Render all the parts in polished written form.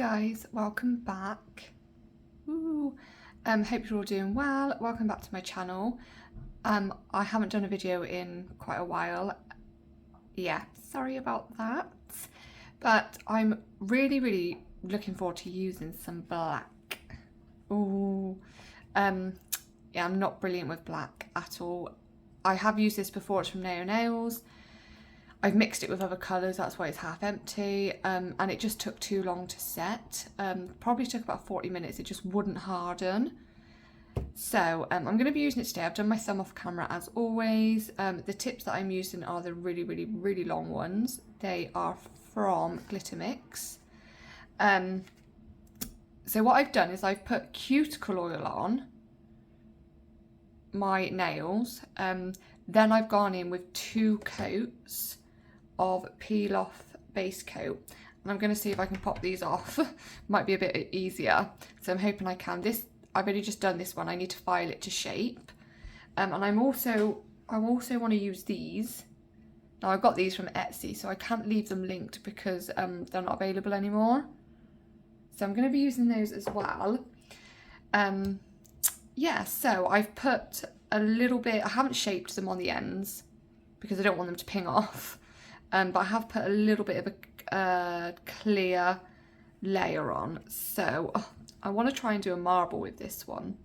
guys, welcome back. Hope you're all doing well. Welcome back to my channel. I haven't done a video in quite a while. Yeah, sorry about that. But I'm really looking forward to using some black. Yeah, I'm not brilliant with black at all. I have used this before, it's from Nails. I've mixed it with other colours, that's why it's half empty, and it just took too long to set. Probably took about 40 minutes, it just wouldn't harden. So I'm going to be using it today. I've done my thumb off camera as always. The tips that I'm using are the really long ones. They are from Glitter Mix. So what I've done is I've put cuticle oil on my nails, then I've gone in with 2 coats of peel off base coat, and I'm going to see if I can pop these off. Might be a bit easier, so I'm hoping I can. I've only just done this one, I need to file it to shape, and I also want to use these. Now I've got these from Etsy, so I can't leave them linked because they're not available anymore, so I'm going to be using those as well. Yeah, so I've put a little bit, I haven't shaped them on the ends because I don't want them to ping off, but I have put a little bit of a clear layer on. So I want to try and do a marble with this one.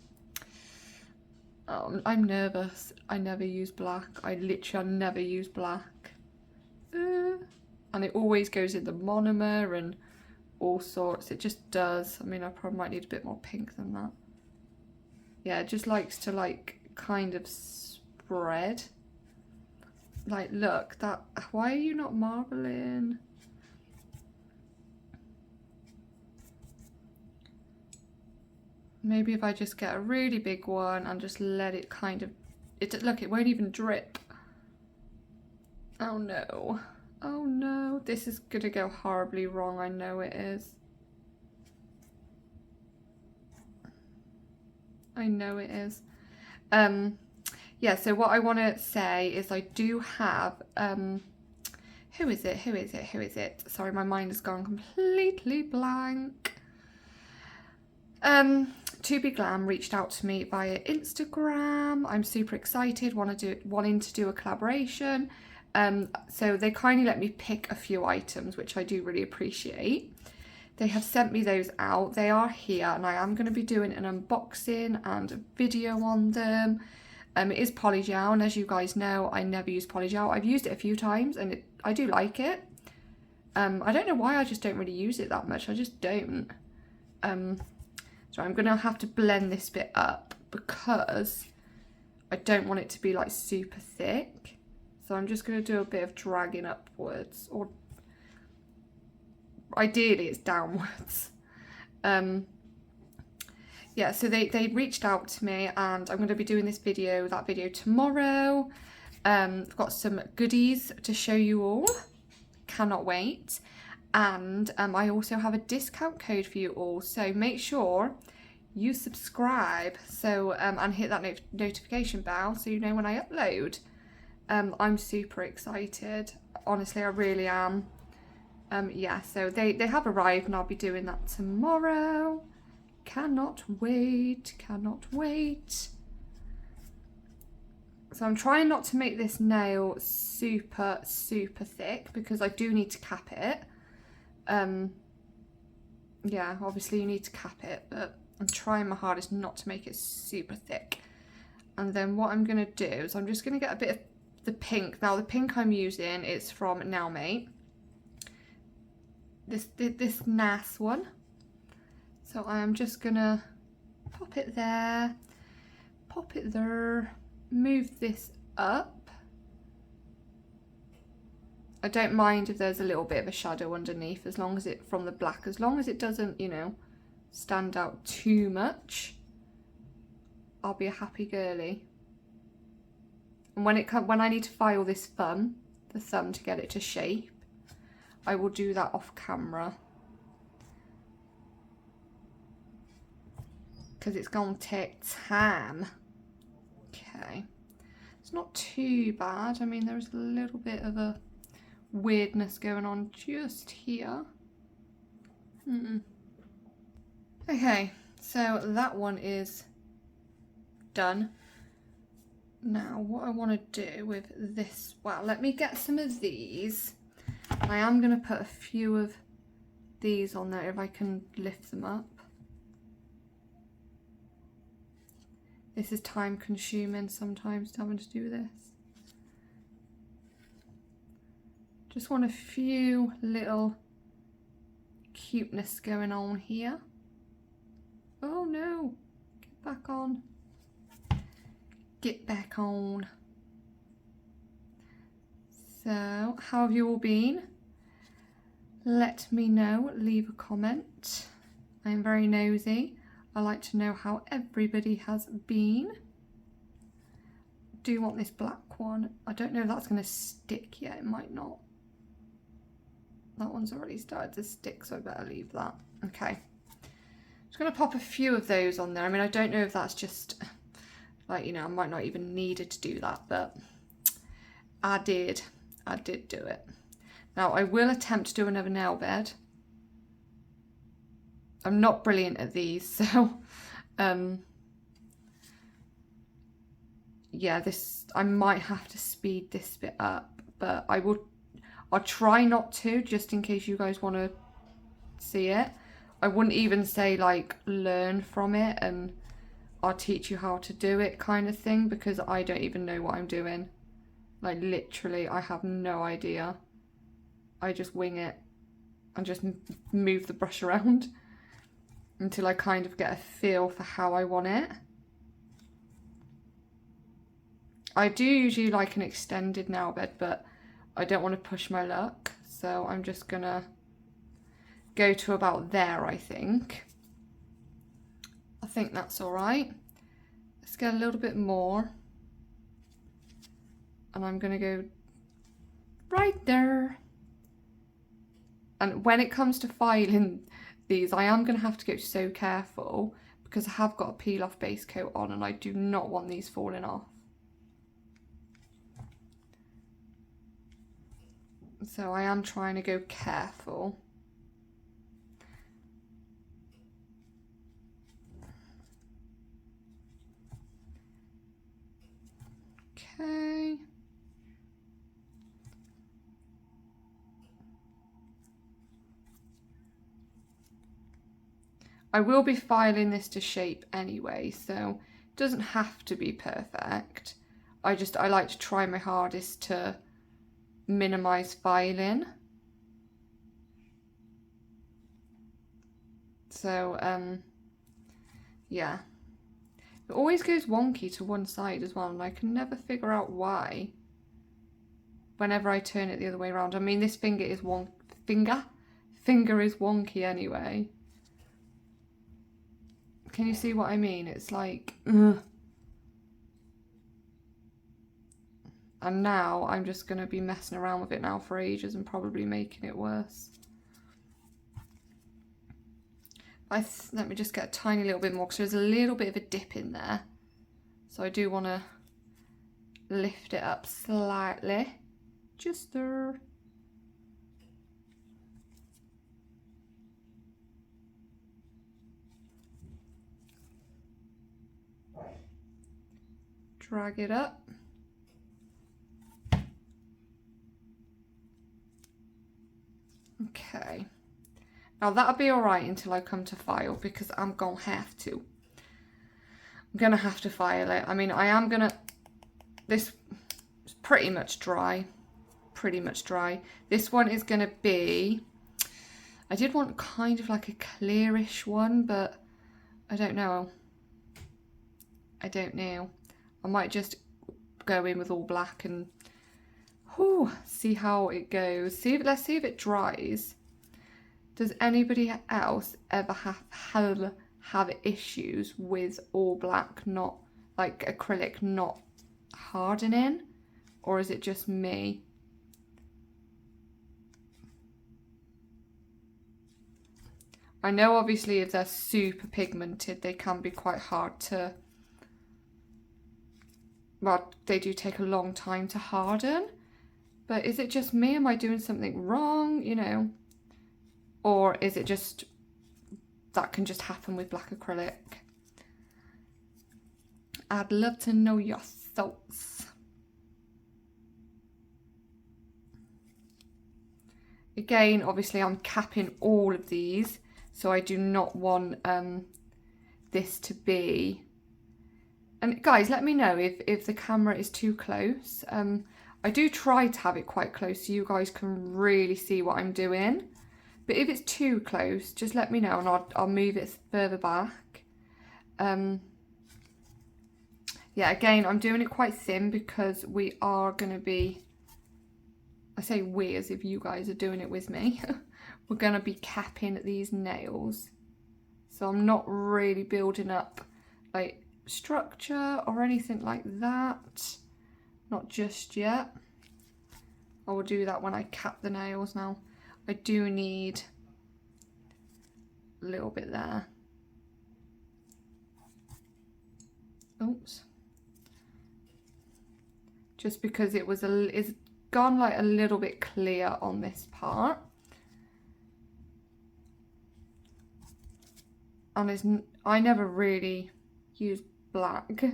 I'm nervous. I never use black. I never use black. And it always goes in the monomer and all sorts. It just does. I mean, I probably might need a bit more pink than that. Yeah, it just likes to like kind of spread. Like, look, that, why are you not marbling? Maybe if I just get a really big one and just let it kind of, look, it won't even drip. Oh no. Oh no, this is gonna go horribly wrong, I know it is. I know it is. Yeah, so what I want to say is I do have, who is it? Sorry, my mind has gone completely blank. Tobeglam reached out to me via Instagram. I'm super excited, wanting to do a collaboration. So they kindly let me pick a few items, which I do really appreciate. They have sent me those out. They are here, and I am going to be doing an unboxing and a video on them. It is polygel, and as you guys know, I never use polygel. I've used it a few times, and I do like it. I don't know why, I just don't really use it that much. I just don't. So I'm going to have to blend this bit up because I don't want it to be like super thick. So I'm just going to do a bit of dragging upwards, or ideally it's downwards. Yeah, so they reached out to me, and I'm going to be doing that video tomorrow. I've got some goodies to show you all. Cannot wait. And I also have a discount code for you all, so make sure you subscribe, so and hit that notification bell so you know when I upload. I'm super excited, honestly, I really am. Yeah, so they have arrived, and I'll be doing that tomorrow. Cannot wait. So I'm trying not to make this nail super thick because I do need to cap it. Yeah, obviously you need to cap it, but I'm trying my hardest not to make it super thick. And then what I'm going to do is I'm just going to get a bit of the pink. Now the pink I'm using is from Nailmate. This NAS one. So I am just gonna pop it there, move this up. I don't mind if there's a little bit of a shadow underneath, as long as it, from the black, as long as it doesn't, you know, stand out too much, I'll be a happy girly. And when I need to file this thumb, the thumb to get it to shape, I will do that off camera, because it's gonna take time. Okay, it's not too bad. I mean, there's a little bit of a weirdness going on just here. Okay, so that one is done. Now what I want to do with this, well, let me get some of these. I am going to put a few of these on there if I can lift them up. This is time consuming sometimes having to do this. Just want a few little cuteness going on here. Oh no, get back on. Get back on. So, how have you all been? Let me know, leave a comment. I am very nosy. I like to know how everybody has been. Do you want this black one? I don't know if that's going to stick yet, it might not. That one's already started to stick, so I better leave that. Okay. Just going to pop a few of those on there. I mean, I don't know if that's just, like, you know, I might not even needed to do that, but I did do it. Now, I will attempt to do another nail bed. I'm not brilliant at these, so yeah, this, I might have to speed this bit up, but I'll try not to, just in case you guys want to see it. I wouldn't even say like learn from it and I'll teach you how to do it kind of thing, because I don't even know what I'm doing. Like literally, I have no idea. I just wing it and just move the brush around until I kind of get a feel for how I want it. I do usually like an extended nail bed, but I don't want to push my luck, so I'm just gonna go to about there, I think. I think that's all right. Let's get a little bit more. And I'm gonna go right there. And when it comes to filing these, I am gonna have to go so careful because I have got a peel off base coat on and I do not want these falling off. So I am trying to go careful. Okay. I will be filing this to shape anyway, so it doesn't have to be perfect. I like to try my hardest to minimize filing. So yeah, it always goes wonky to one side as well, and I can never figure out why whenever I turn it the other way around. I mean, this finger is wonky anyway. Can you see what I mean? It's like, ugh. And now I'm just going to be messing around with it now for ages and probably making it worse. Let me just get a tiny little bit more, because there's a little bit of a dip in there. So I do want to lift it up slightly. Just there. Drag it up. Okay. Now that'll be alright until I come to file, because I'm gonna have to. I'm gonna have to file it. I mean, I am gonna, this is pretty much dry. Pretty much dry. This one is gonna be, I did want kind of like a clearish one, but I don't know. I don't know. I might just go in with all black and see how it goes. Let's see if it dries. Does anybody else ever have issues with all black, not like acrylic, not hardening? Or is it just me? I know obviously if they're super pigmented, they can be quite hard to, well, they do take a long time to harden. But is it just me? Am I doing something wrong, you know? Or is it just that can just happen with black acrylic. I'd love to know your thoughts. Again, obviously I'm capping all of these, so I do not want this to be, and guys, let me know if the camera is too close. I do try to have it quite close so you guys can really see what I'm doing, but if it's too close, just let me know and I'll move it further back. Yeah, again, I'm doing it quite thin because we are going to be, I say we as if you guys are doing it with me, we're going to be capping these nails. So I'm not really building up like structure or anything like that. Not just yet. I will do that when I cap the nails now. I do need a little bit there. Oops. Just because it's gone like a little bit clear on this part. And I never really use black,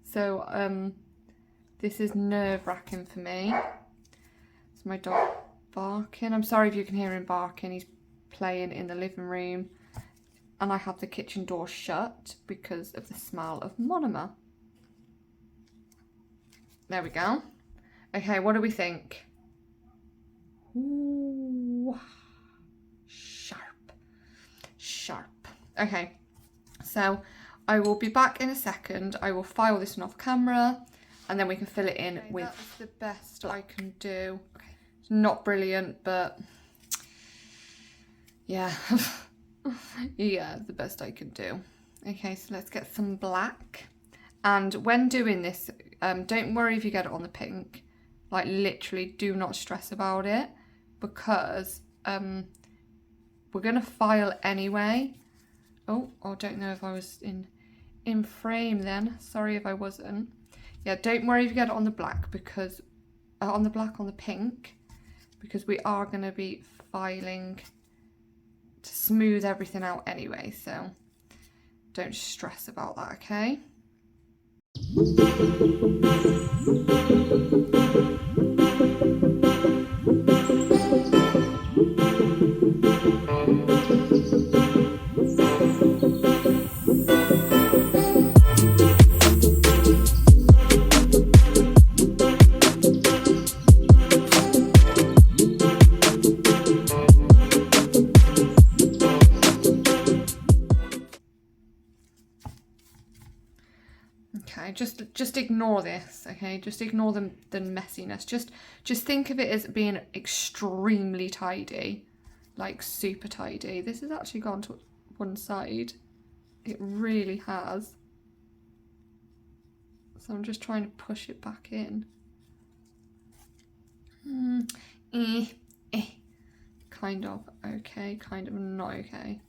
so this is nerve-wracking for me. It's my dog barking. I'm sorry if you can hear him barking. He's playing in the living room, and I have the kitchen door shut because of the smell of monomer. There we go. Okay, what do we think? Ooh, sharp, sharp. Okay, so I will be back in a second. I will file this one off camera and then we can fill it in with... That's the best I can do. Okay. It's not brilliant, but yeah. Yeah, the best I can do. Okay, so let's get some black. And when doing this, don't worry if you get it on the pink. Like, literally do not stress about it, because we're going to file anyway. Oh, I don't know if I was in frame then. Sorry if I wasn't. Yeah, don't worry if you get it on the black, because on the pink, because we are going to be filing to smooth everything out anyway, so don't stress about that, okay? Okay, just ignore this, okay? Just ignore the messiness. Just think of it as being extremely tidy, like super tidy. This has actually gone to one side. It really has. So I'm just trying to push it back in. Kind of okay, kind of not okay.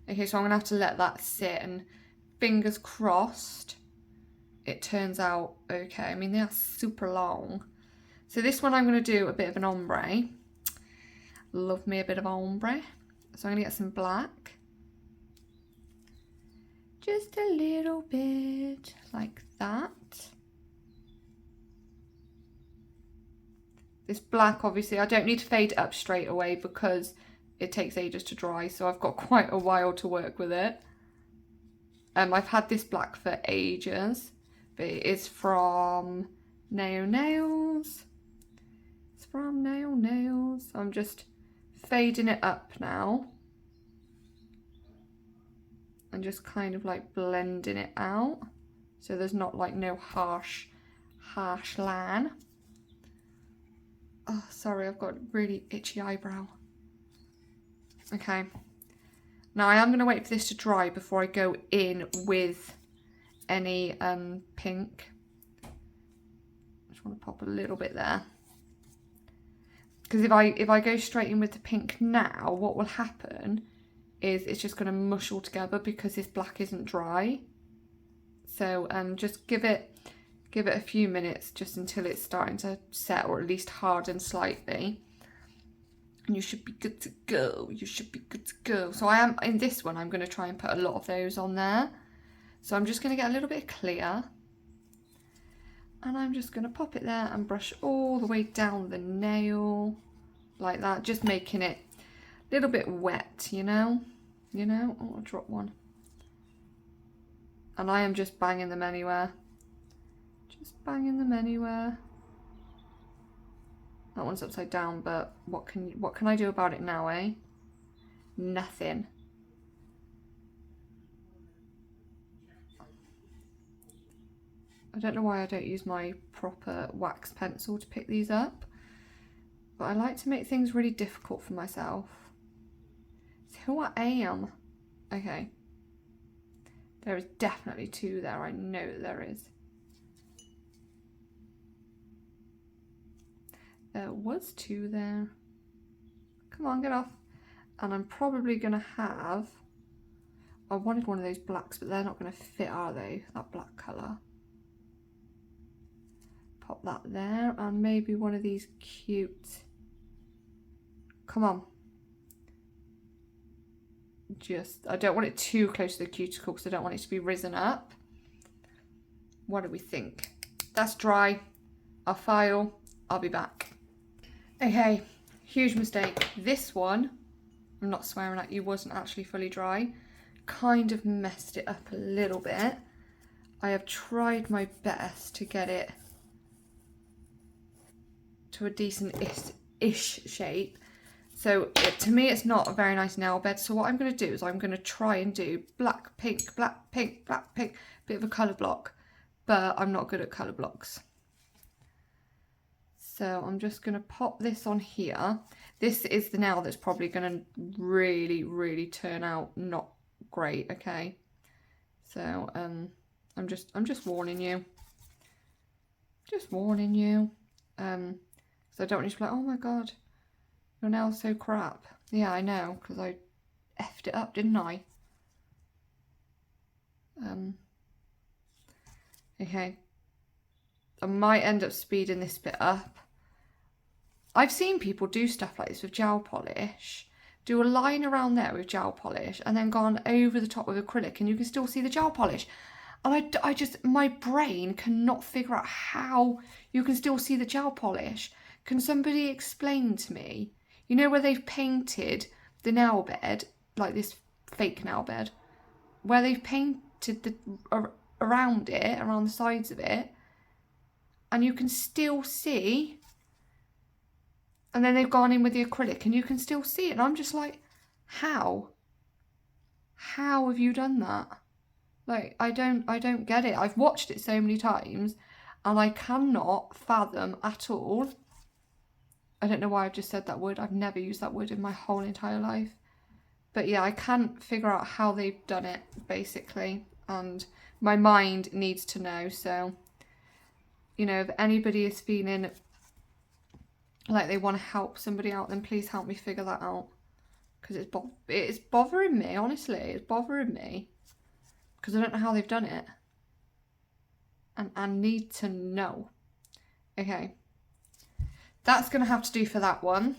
Okay, so I'm gonna have to let that sit, and fingers crossed it turns out okay. I mean, they are super long. So this one I'm going to do a bit of an ombre. Love me a bit of ombre. So I'm going to get some black. Just a little bit like that. This black, obviously, I don't need to fade it up straight away because it takes ages to dry. So I've got quite a while to work with it. I've had this black for ages. But it is from Nails. It's from Nails. I'm just fading it up now. And just kind of like blending it out. So there's not like no harsh line. Oh, sorry, I've got a really itchy eyebrow. Okay. Now I am going to wait for this to dry before I go in with any pink. Just want to pop a little bit there, because if I go straight in with the pink now, what will happen is it's just going to mush all together because this black isn't dry. So just give it a few minutes just until it's starting to set, or at least harden slightly. and you should be good to go. You should be good to go. So I am, in this one, I'm going to try and put a lot of those on there. So I'm just going to get a little bit of clear. And I'm just going to pop it there and brush all the way down the nail. Like that. Just making it a little bit wet, you know? You know? Oh, I'll drop one. And I am just banging them anywhere. Just banging them anywhere. That one's upside down, but what can I do about it now, eh? Nothing. I don't know why I don't use my proper wax pencil to pick these up, but I like to make things really difficult for myself. It's who I am. Okay. There is definitely two there. I know that there is. There was two there. Come on, get off. And I'm probably going to have... I wanted one of those blacks, but they're not going to fit, are they? That black colour. Pop that there. And maybe one of these cute... Come on. Just... I don't want it too close to the cuticle because I don't want it to be risen up. What do we think? That's dry. I'll file. I'll be back. Okay, huge mistake. This one, I'm not swearing at you, wasn't actually fully dry. Kind of messed it up a little bit. I have tried my best to get it to a decent-ish shape. So to me, it's not a very nice nail bed. So what I'm going to do is I'm going to try and do black, pink, black, pink, black, pink, bit of a colour block. But I'm not good at colour blocks. So I'm just going to pop this on here. This is the nail that's probably going to really, really turn out not great, okay? So I'm just warning you. Just warning you. So I don't want you to be like, oh my god, your nail's so crap. Yeah, I know, because I effed it up, didn't I? Okay. I might end up speeding this bit up. I've seen people do stuff like this with gel polish, do a line around there with gel polish and then gone over the top with acrylic and you can still see the gel polish. And I just, my brain cannot figure out how you can still see the gel polish. Can somebody explain to me, you know where they've painted the nail bed, like this fake nail bed, where they've painted around it, around the sides of it, and you can still see... And then they've gone in with the acrylic and you can still see it. And I'm just like, how? How have you done that? Like, I don't get it. I've watched it so many times and I cannot fathom at all. I don't know why I've just said that word. I've never used that word in my whole entire life. But yeah, I can't figure out how they've done it, basically. And my mind needs to know. So, you know, if anybody is feeling... like they want to help somebody out, then please help me figure that out. Because it's bothering me, honestly. It's bothering me. Because I don't know how they've done it. And I need to know. Okay. That's going to have to do for that one.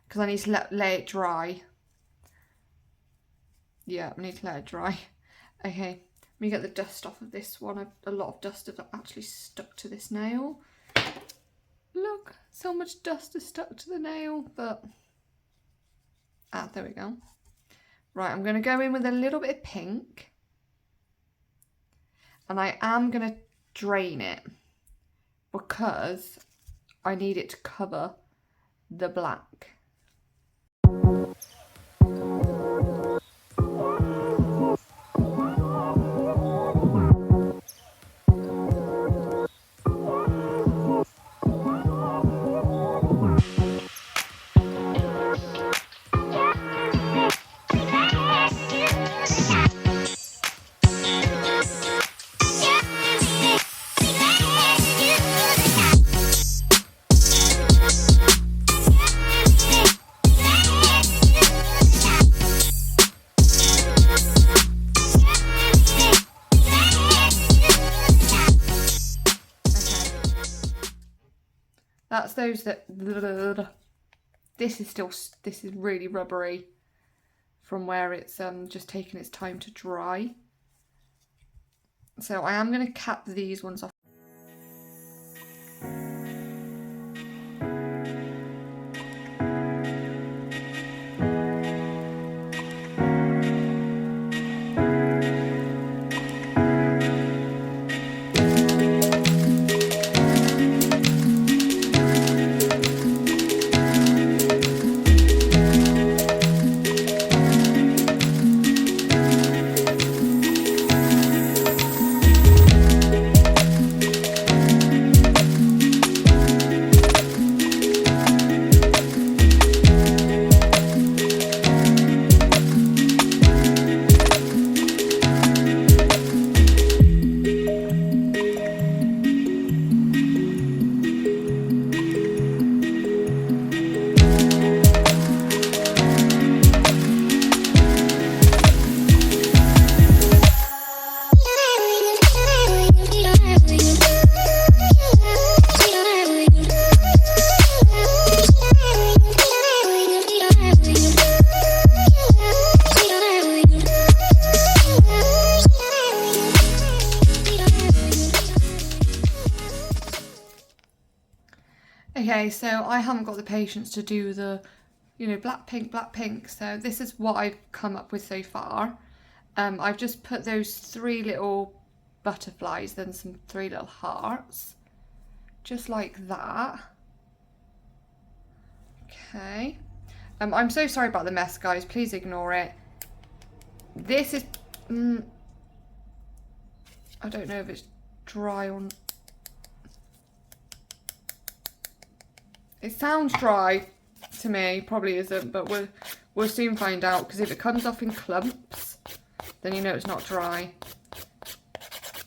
Because I need to lay it dry. Yeah, I need to let it dry. Okay. Let me get the dust off of this one. A lot of dust have actually stuck to this nail. Look, so much dust is stuck to the nail, but... Ah, there we go. Right, I'm going to go in with a little bit of pink. And I am going to drain it because I need it to cover the black. That's those that... this is really rubbery from where it's just taken its time to dry. So I am going to cap these ones off. Okay, so I haven't got the patience to do the, you know, black pink, so this is what I've come up with so far. I've just put those 3 little butterflies, then some 3 little hearts, just like that. Okay. I'm so sorry about the mess, guys, please ignore it. This is, I don't know if it's dry or not. It sounds dry to me, probably isn't, but we'll soon find out, because if it comes off in clumps, then you know it's not dry.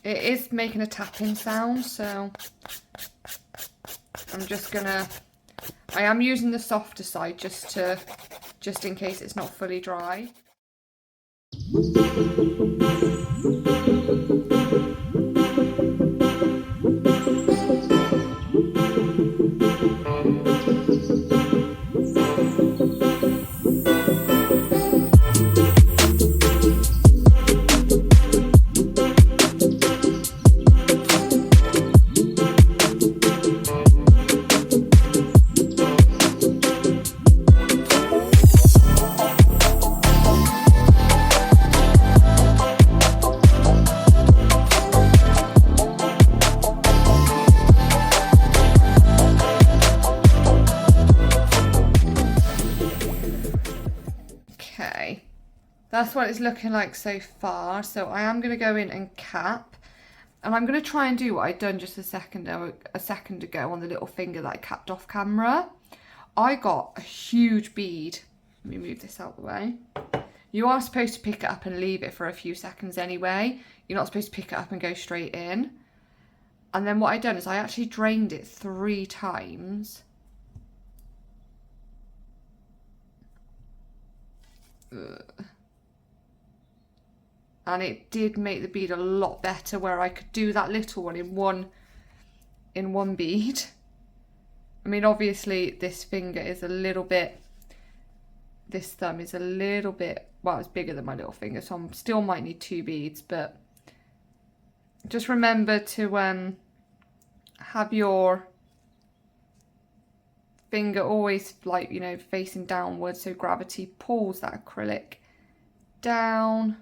It is making a tapping sound, so I'm just gonna, I am using the softer side just in case it's not fully dry. That's what it's looking like so far. So I am going to go in and cap, and I'm going to try and do what I'd done just a second ago on the little finger that I capped off camera. I got a huge bead. Let me move this out the way. You are supposed to pick it up and leave it for a few seconds anyway. You're not supposed to pick it up and go straight in. And then what I'd done is I actually drained it 3 times. And it did make the bead a lot better, where I could do that little one in one bead. I mean, obviously this finger is a little bit, this thumb is a little bit, well, it's bigger than my little finger, so I still might need 2 beads, but just remember to have your finger always, like, you know, facing downwards, so gravity pulls that acrylic down.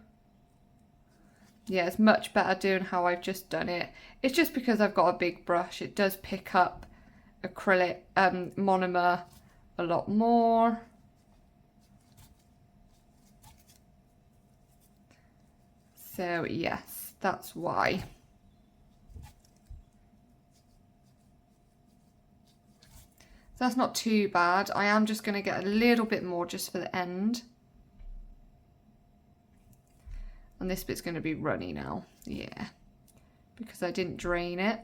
Yeah, it's much better doing how I've just done it. It's just because I've got a big brush, it does pick up acrylic monomer a lot more. So yes, that's why. So that's not too bad. I am just going to get a little bit more just for the end. And this bit's going to be runny now. Yeah. Because I didn't drain it.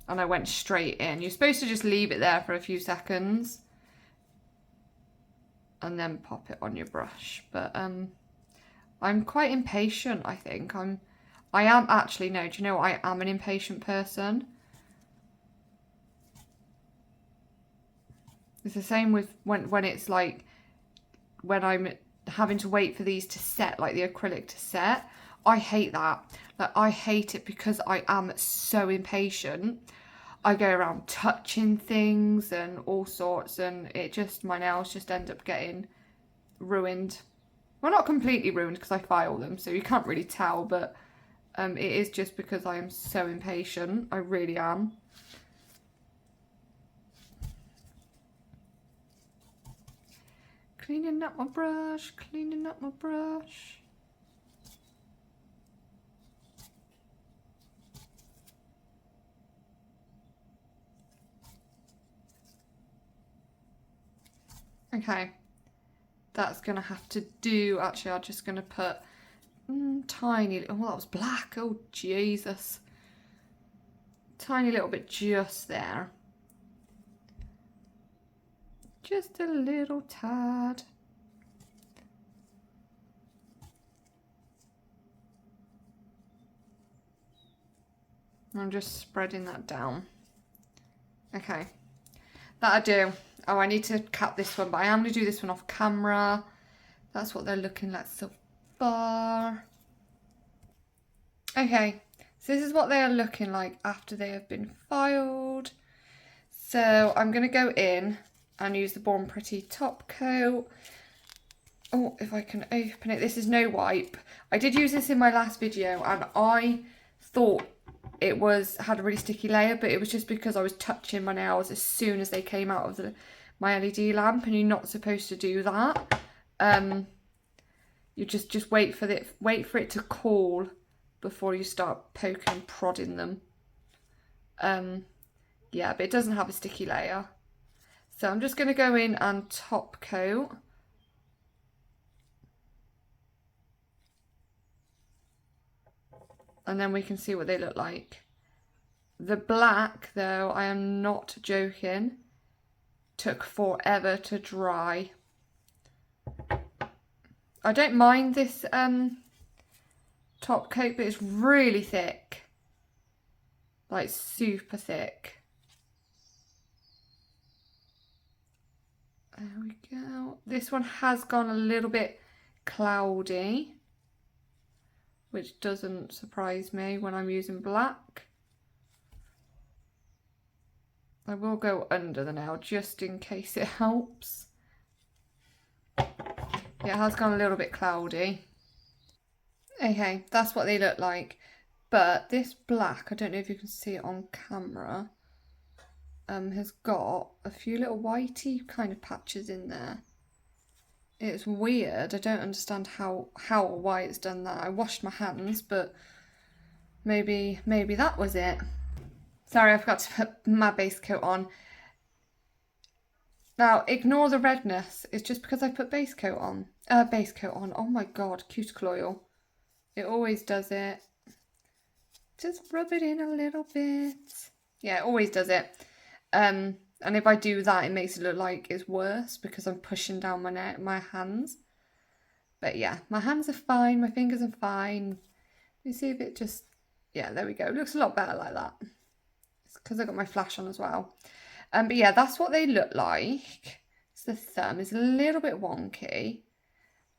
And I went straight in. You're supposed to just leave it there for a few seconds. And then pop it on your brush. But I'm quite impatient, I think. I am actually, no, do you know what? I am an impatient person. It's the same with when it's like, when I'm having to wait for these to set, like the acrylic to set. I hate that. Like, I hate it because I am so impatient. I go around touching things and all sorts, and it just, my nails just end up getting ruined. Well, not completely ruined because I file them, so you can't really tell, but it is just because I am so impatient. I really am. Cleaning up my brush, cleaning up my brush. Okay, that's gonna have to do. Actually, I'm just gonna put tiny, oh, that was black, oh Jesus. Tiny little bit just there. Just a little tad. I'm just spreading that down. Okay, that'll do. Oh, I need to cut this one, but I am going to do this one off camera. That's what they're looking like so far. Okay, so this is what they are looking like after they have been filed. So I'm going to go in and use the Born Pretty top coat. Oh, if I can open it. This is no wipe. I did use this in my last video and I thought it had a really sticky layer, but it was just because I was touching my nails as soon as they came out of my LED lamp, and you're not supposed to do that. You just wait for it to cool before you start poking and prodding them. Yeah, but it doesn't have a sticky layer. So I'm just going to go in and top coat. And then we can see what they look like. The black, though, I am not joking, took forever to dry. I don't mind this top coat, but it's really thick. Like, super thick. There we go. This one has gone a little bit cloudy, which doesn't surprise me when I'm using black. I will go under the nail just in case it helps. Yeah, it has gone a little bit cloudy. Okay, that's what they look like. But this black, I don't know if you can see it on camera, has got a few little whitey kind of patches in there. It's weird. I don't understand how or why it's done that. I washed my hands, but maybe that was it. Sorry, I forgot to put my base coat on. Now, ignore the redness. It's just because I put base coat on. Oh my god, cuticle oil. It always does it. Just rub it in a little bit. Yeah, it always does it. And if I do that, it makes it look like it's worse because I'm pushing down my hands. But yeah, my hands are fine. My fingers are fine. You see if it just... Yeah, there we go. It looks a lot better like that. It's because I got my flash on as well. But yeah, that's what they look like. So the thumb is a little bit wonky.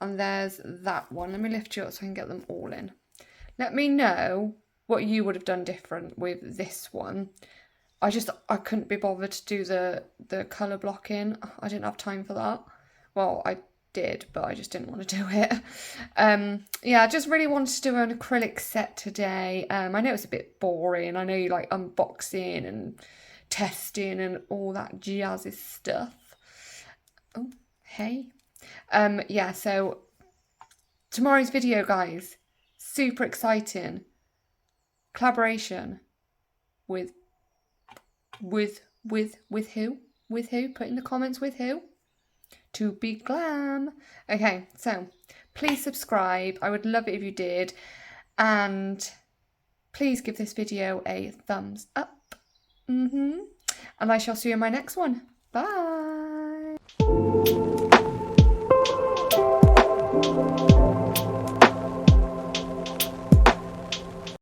And there's that one. Let me lift you up so I can get them all in. Let me know what you would have done different with this one. I couldn't be bothered to do the colour blocking. I didn't have time for that. Well, I did, but I just didn't want to do it. Yeah, I just really wanted to do an acrylic set today. I know it's a bit boring. I know you like unboxing and testing and all that jazzy stuff. Oh, hey. Yeah, so tomorrow's video, guys, super exciting. Collaboration with who? With who? Put in the comments with who. Tobeglam. Okay, so please subscribe. I would love it if you did. And please give this video a thumbs up. And I shall see you in my next one. Bye.